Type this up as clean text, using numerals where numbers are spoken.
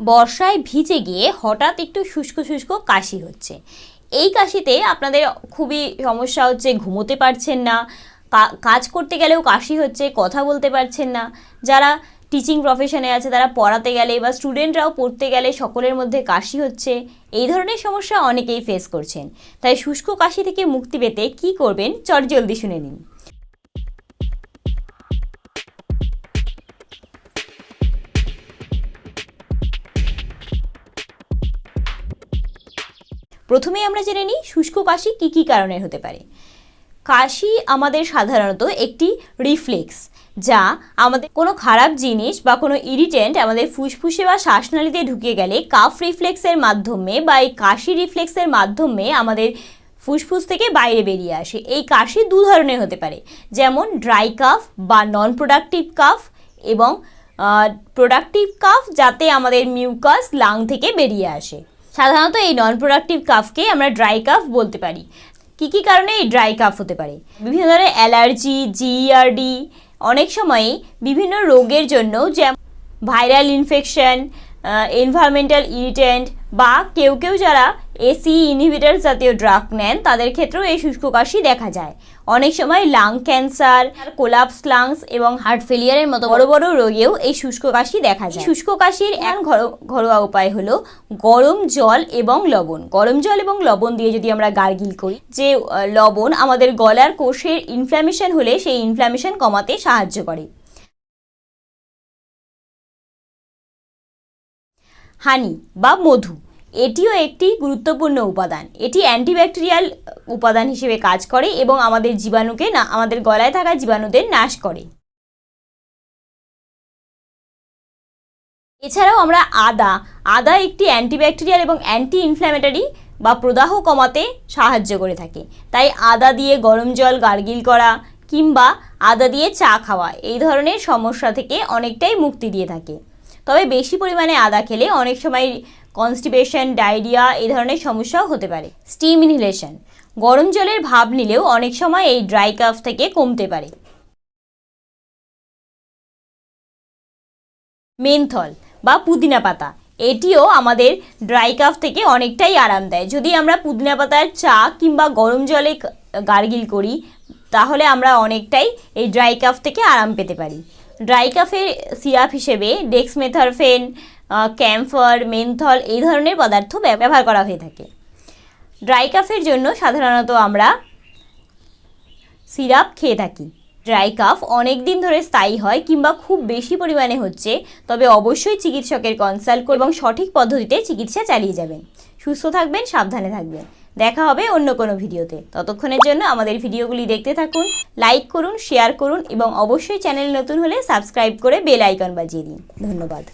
বর্ষায় ভিজে গিয়ে হঠাৎ একটু শুষ্ক শুষ্ক কাশি হচ্ছে। এই কাশিতে আপনাদের খুবই সমস্যা হচ্ছে, ঘুমোতে পারছেন না, কাজ করতে গেলেও কাশি হচ্ছে, কথা বলতে পারছেন না। যারা টিচিং প্রফেশনে আছে তারা পড়াতে গেলে বা স্টুডেন্টরাও পড়তে গেলে সকলের মধ্যে কাশি হচ্ছে। এই ধরনের সমস্যা অনেকেই ফেস করছেন। তাই শুষ্ক কাশি থেকে মুক্তি পেতে কী করবেন চটজলদি শুনে নিন। প্রথমেই আমরা জেনে নিই শুষ্ক কাশি কী কী কারণে হতে পারে। কাশি আমাদের সাধারণত একটি রিফ্লেক্স, যা আমাদের কোনো খারাপ জিনিস বা কোনো ইরিটেন্ট আমাদের ফুসফুসে বা শ্বাসনালীতে ঢুকে গেলে কাফ রিফ্লেক্সের মাধ্যমে বা এই কাশি রিফ্লেক্সের মাধ্যমে আমাদের ফুসফুস থেকে বাইরে বেরিয়ে আসে। এই কাশি দু ধরনের হতে পারে, যেমন ড্রাই কাফ বা নন প্রোডাক্টিভ কাফ এবং প্রোডাক্টিভ কাফ, যাতে আমাদের মিউকাস লাং থেকে বেরিয়ে আসে। সাধারণত এই নন প্রোডাক্টিভ কাফকে আমরা ড্রাই কাফ বলতে পারি। কী কী কারণে এই ড্রাই কাফ হতে পারে? বিভিন্ন ধরনের অ্যালার্জি, জিইআরডি, অনেক সময়ই বিভিন্ন রোগের জন্য, যেমন ভাইরাল ইনফেকশন, এনভায়রনমেন্টাল ইরিটেন্ট বা কেউ কেউ যারা এসি ইনহিবিটর জাতীয় ড্রাগ নেন তাদের ক্ষেত্রেও এই শুষ্ক কাশি দেখা যায়। অনেক সময় লাং ক্যান্সার, কোলাপস লাংস এবং হার্ট ফেলিয়ারের মতো বড় বড় রোগেও এই শুষ্ক কাশি দেখা যায়। শুষ্ক কাশির এক ঘরোয়া উপায় হলো গরম জল এবং লবণ। গরম জল এবং লবণ দিয়ে যদি আমরা গার্গিল করি, যে লবণ আমাদের গলার কোষের ইনফ্ল্যামেশন হলে সেই ইনফ্ল্যামেশন কমাতে সাহায্য করে। হানি বা মধু, এটিও একটি গুরুত্বপূর্ণ উপাদান। এটি অ্যান্টিব্যাকটেরিয়াল উপাদান হিসেবে কাজ করে এবং আমাদের জীবাণুকে আমাদের গলায় থাকা জীবাণুদের নাশ করে। এছাড়াও আমরা আদা একটি অ্যান্টিব্যাকটেরিয়াল এবং অ্যান্টি ইনফ্ল্যামেটরি বা প্রদাহ কমাতে সাহায্য করে থাকে। তাই আদা দিয়ে গরম জল গার্গিল করা কিংবা আদা দিয়ে চা খাওয়া এই ধরনের সমস্যা থেকে অনেকটাই মুক্তি দিয়ে থাকে। তবে বেশি পরিমাণে আদা খেলে অনেক সময় কনস্টিপেশন, ডায়রিয়া এই ধরনের সমস্যাও হতে পারে। স্টিম ইনহেলেশন, গরম জলের ভাপ নিলেও অনেক সময় এই ড্রাই কাফ থেকে কমতে পারে। মেন্থল বা পুদিনা পাতা, এটিও আমাদের ড্রাই কাফ থেকে অনেকটাই আরাম দেয়। যদি আমরা পুদিনা পাতার চা কিংবা গরম জলে গার্গিল করি তাহলে আমরা অনেকটাই এই ড্রাই কাফ থেকে আরাম পেতে পারি। ড্রাই কাফের সিরাপ হিসেবে ডেক্সমেথরফেন, ক্যাম্ফর, মেন্থল এই ধরনের পদার্থ ব্যবহার করা হয়ে থাকে। ড্রাই কাফের জন্য সাধারণত আমরা সিরাপ খেয়ে থাকি। ড্রাই কাফ অনেক দিন ধরে স্থায়ী হয় কিংবা খুব বেশি পরিমাণে হচ্ছে, তবে অবশ্যই চিকিৎসকের কনসাল্ট করুন এবং সঠিক পদ্ধতিতে চিকিৎসা চালিয়ে যাবেন। সুস্থ থাকবেন, সাবধানে থাকবেন। দেখা হবে অন্য কোনো ভিডিওতে। ততক্ষণের জন্য আমাদের ভিডিওগুলি দেখতে থাকুন, লাইক করুন, শেয়ার করুন এবং অবশ্যই চ্যানেল নতুন হলে সাবস্ক্রাইব করে বেল আইকন বাজিয়ে দিন। ধন্যবাদ।